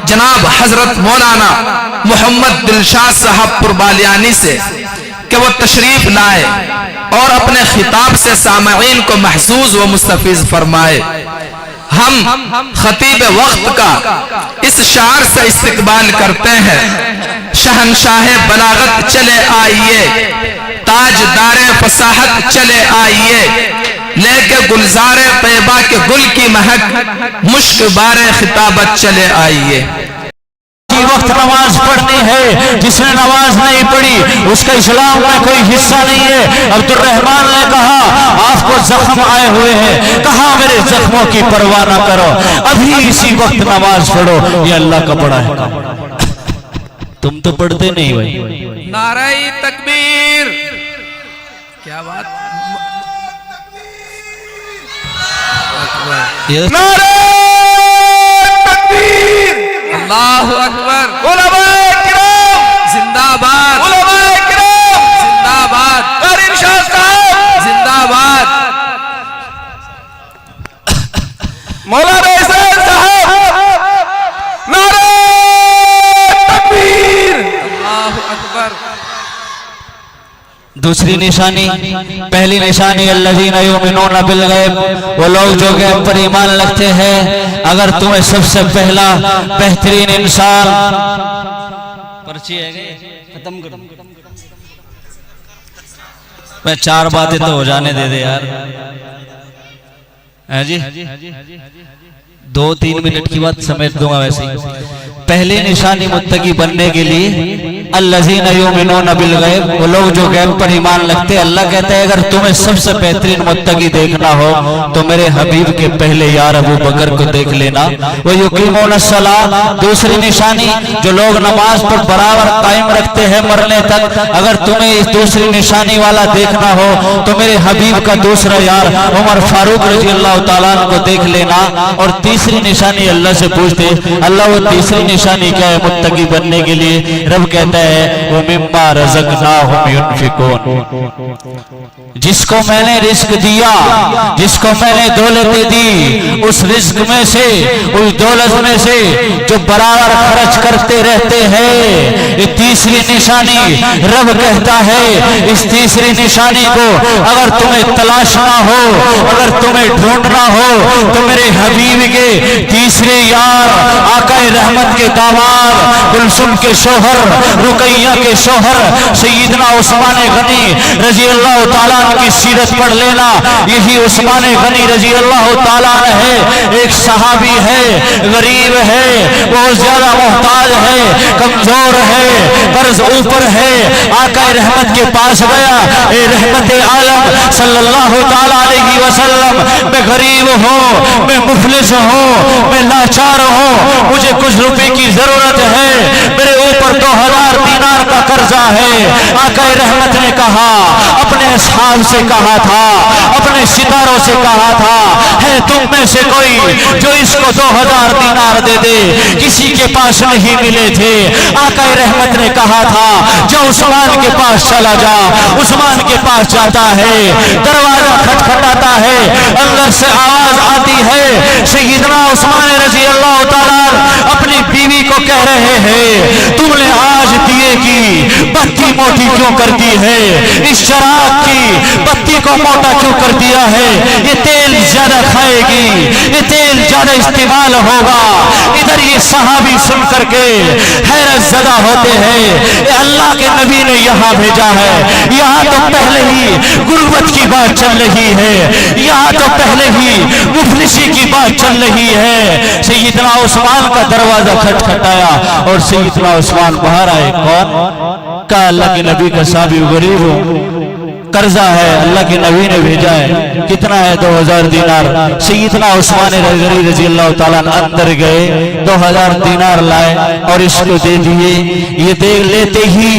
جناب حضرت مولانا محمد دلشاد صاحب پربالیانی سے کہ وہ تشریف لائے اور اپنے خطاب سے سامعین کو محظوظ و مستفیض فرمائے۔ ہم خطیب وقت کا اس شعر سے استقبال کرتے ہیں، شہنشاہ بلاغت چلے آئیے، تاجدار فصاحت چلے آئیے، لے کے گلزار طیبہ کے گل کی مہک، مشک بار خطابت چلے آئیے۔ وقت نماز پڑھنی ہے، جس نے نماز نہیں پڑھی اس کا اسلام میں کوئی حصہ نہیں ہے۔ عبد الرحمن نے کہا آپ کو زخم آئے ہوئے ہیں، کہا میرے زخموں کی پرواہ نہ کرو، ابھی اسی وقت نماز پڑھو، یہ اللہ کا بڑا ہے۔ تم تو پڑھتے نہیں بھائی۔ نعرہ تکبیر، کیا بات، نعرہ تکبیر، اللہ اکبر، علماء کرام زندہ باد، علماء کرام زندہ باد، قاری شاہ صاحب زندہ باد، مولانا حسین صاحب، نعرہ تکبیر، اللہ اکبر۔ دوسری نشانی، پہلی نشانی الذین یؤمنون بالغیب، وہ لوگ جو غیب پر ایمان رکھتے ہیں۔ اگر تمہیں سب سے پہلا بہترین انسان پرچی ہے ختم کرو، میں 4 باتیں تو ہو جانے دے یار، جی 2-3 منٹ کی بات سمیٹ دوں گا ویسے ہی۔ پہلی نشانی متقی بننے کے لیے الذین یؤمنون بالغیب، وہ لوگ جو غیب پر ایمان رکھتے ہیں۔ اللہ کہتا ہے اگر تمہیں سب سے بہترین متقی دیکھنا ہو تو میرے حبیب کے پہلے یار ابو بکر کو دیکھ لینا۔ وہ یقیمون الصلاۃ، دوسری نشانی جو لوگ نماز پر برابر قائم رکھتے ہیں مرنے تک۔ اگر تمہیں اس دوسری نشانی والا دیکھنا ہو تو میرے حبیب کا دوسرا یار عمر فاروق رضی اللہ تعالیٰ عنہ کو دیکھ لینا۔ اور تیسری نشانی اللہ سے پوچھتے اللہ وہ تیسری نشانی کیا ہے متقی بننے کے لیے؟ رب کہتا ہے وَمِمَّا رَزَقْنَاهُمْ يُنْفِقُونَ، جس کو میں نے رزق دیا، جس کو میں نے دولت دی، اس رزق میں سے، اس دولت میں سے جو برابر خرچ کرتے رہتے ہیں۔ یہ تیسری نشانی رب کہتا ہے اس تیسری نشانی کو اگر تمہیں تلاشنا ہو، اگر تمہیں ڈھونڈنا ہو تو میرے حبیب کے تیسرے یار آقا رحمت کے داماد کلثوم کے شوہر رقیہ کے شوہر سیدنا عثمان غنی رضی اللہ تعالیٰ عنہ کی سیرت پڑھ لینا۔ یہی عثمان غنی رضی اللہ تعالیٰ عنہ ہے، ایک صحابی ہے، غریب ہے، بہت زیادہ محتاج ہے، کمزور ہے، قرض اوپر ہے۔ آقا رحمت کے پاس گیا، اے رحمت عالم صلی اللہ تعالیٰ علیہ وسلم، میں غریب ہوں، میں مفلس ہوں، میں لاچار ہوں، مجھے کچھ روپے کی ضرورت ہے، میرے اوپر 2000 دینار کا قرضہ ہے۔ آقا رحمت نے کہا، اپنے اصحاب سے کہا تھا، اپنے ستاروں سے کہا تھا، ہے تم میں سے کوئی جو اس کو 2000 دینار دے دے؟ کسی کے پاس نہیں ملے تھے۔ آقا رحمت نے کہا تھا جو عثمان کے پاس چلا جا۔ عثمان کے پاس جاتا ہے، دروازہ کھٹکھٹاتا ہے، اندر سے آواز آتی ہے، سیدنا عثمان رضی اللہ تعالیٰ اپنی بیوی کو کہہ رہے ہیں تم نے آج دیے کی بتی موٹی کیوں کر دی ہے؟ اس چراغ کی بتی کو موٹا کیوں کر دیا ہے؟ یہ تیل زیادہ کھائے گی، یہ تیل زیادہ استعمال ہوگا۔ ادھر یہ صحابی سن کر کے حیرت زدہ ہوتے ہیں، یہ اللہ کے نبی نے یہاں بھیجا ہے، یہاں تو پہلے ہی غربت کی بات چل رہی ہے، یہاں تو پہلے ہی مفلسی کی بات چل رہی ہے۔ سیدنا عثمان کا دروازہ کھٹکھٹایا اور سیدنا عثمان باہر آئے۔ کون؟ کہا اللہ کے نبی کا صحابی غریب ہوں، قرضہ ہے، اللہ کے نبی نے بھیجا ہے۔ کتنا ہے؟ 2000 دینار۔ سیدنا عثمان غنی رضی اللہ تعالیٰ اندر گئے، 2000 دینار لائے اور اس کو دے دیے۔ یہ دیکھ لیتے ہی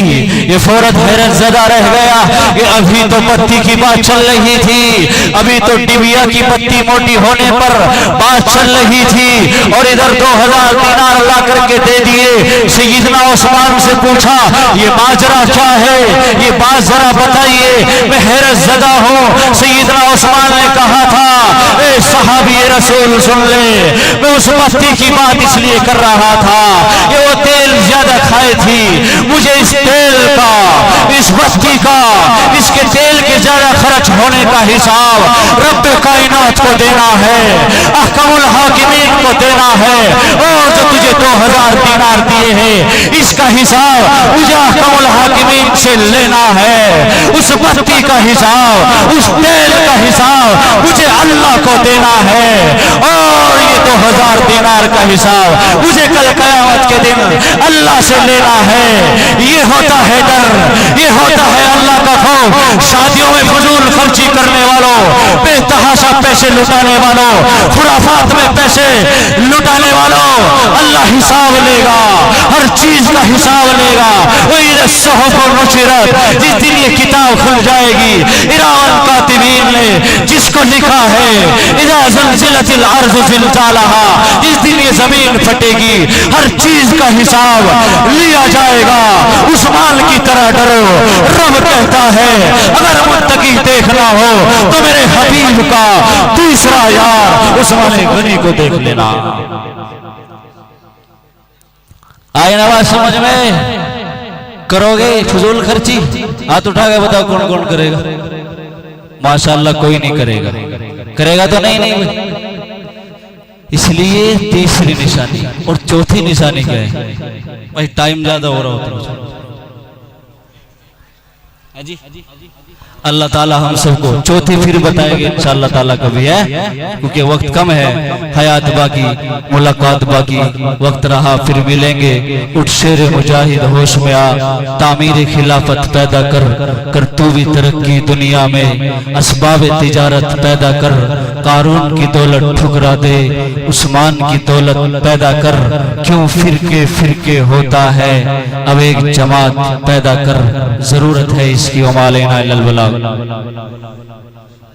یہ فوراً حیرت زدہ رہ گیا کہ ابھی تو بتی کی بات چل رہی تھی، ابھی تو ڈبیا کی بتی موٹی ہونے پر بات چل رہی تھی، اور ادھر 2000 دینار لا کر کے دے دیے۔ سیدنا عثمان سے پوچھا یہ ماجرا کیا ہے؟ یہ بات ذرا بتائیے، میں حیرت زدہ ہوں۔ سیدنا عثمان نے کہا تھا اے صحابی رسول سن لے، میں اس بتی کی بات اس لیے کر رہا تھا کھائی تھی، مجھے اس تیل کا، اس بتی کا، اس کے تیل کے زیادہ خرچ ہونے کا حساب رب کائنات کو دینا ہے، احکم الحاکمین کو دینا ہے، اور جو تجھے 2000 دینار دیے ہیں اس کا حساب مجھے احکم الحاکمین سے لینا ہے، اس بتی کا حساب، اس تیل کا حساب مجھے اللہ کو دینا ہے، اور یہ 2000 دینار کا حساب مجھے کل قیامت کے دن اللہ سے لینا ہے۔ یہ ہوتا ہے ڈر، یہ ہوتا ہے اللہ کا خوف۔ شادیوں میں فضول خرچی کرنے والوں، بے تحاشا پیسے لٹانے والوں، خرافات میں پیسے لٹانے والوں، اللہ حساب لے گا، ہر چیز کا حساب لے گا۔ وَإِذَا الصُّحُفُ نُشِرَتْ، جس دن یہ کتاب کھل جائے گی، ارام کاتبین نے جس کو لکھا ہے اذا زلزلت الارض زلزالها، جس دن یہ زمین پھٹے گی ہر چیز کا حساب لیا جائے گا۔ اس مال کی طرح ڈرو، رب کہتا ہے اگر متقی دیکھنا ہو تو میرے حبیب کا دوسرا یار عثمان غنی کو دیکھ لینا۔ آئے نواز سمجھ میں؟ کرو گے فضول خرچی؟ ہاتھ اٹھا کے بتاؤ کون کون کرے گا؟ ماشاءاللہ کوئی نہیں کرے گا، کرے گا تو نہیں۔ اس لیے تیسری نشانی اور چوتھی نشانی کیا ہے؟ بھائی ٹائم زیادہ ہو رہا ہوتا ہے، اللہ تعالی ہم سب کو چوتھی پھر بتائے گے انشاءاللہ تعالی کبھی، ہے کیونکہ وقت کم ہے، حیات باقی، ملاقات باقی، وقت رہا پھر ملیں گے۔ اٹھ شیر مجاہد ہوش میں آ، تعمیر خلافت پیدا کر تو بھی ترقی دنیا میں، اسباب تجارت پیدا کر، قارون کی دولت ٹھکرا دے، عثمان کی دولت پیدا کر، کیوں فرقے ہوتا ہے، اب ایک جماعت پیدا کر، ضرورت ہے اس کی، وما علینا الا البلاغ۔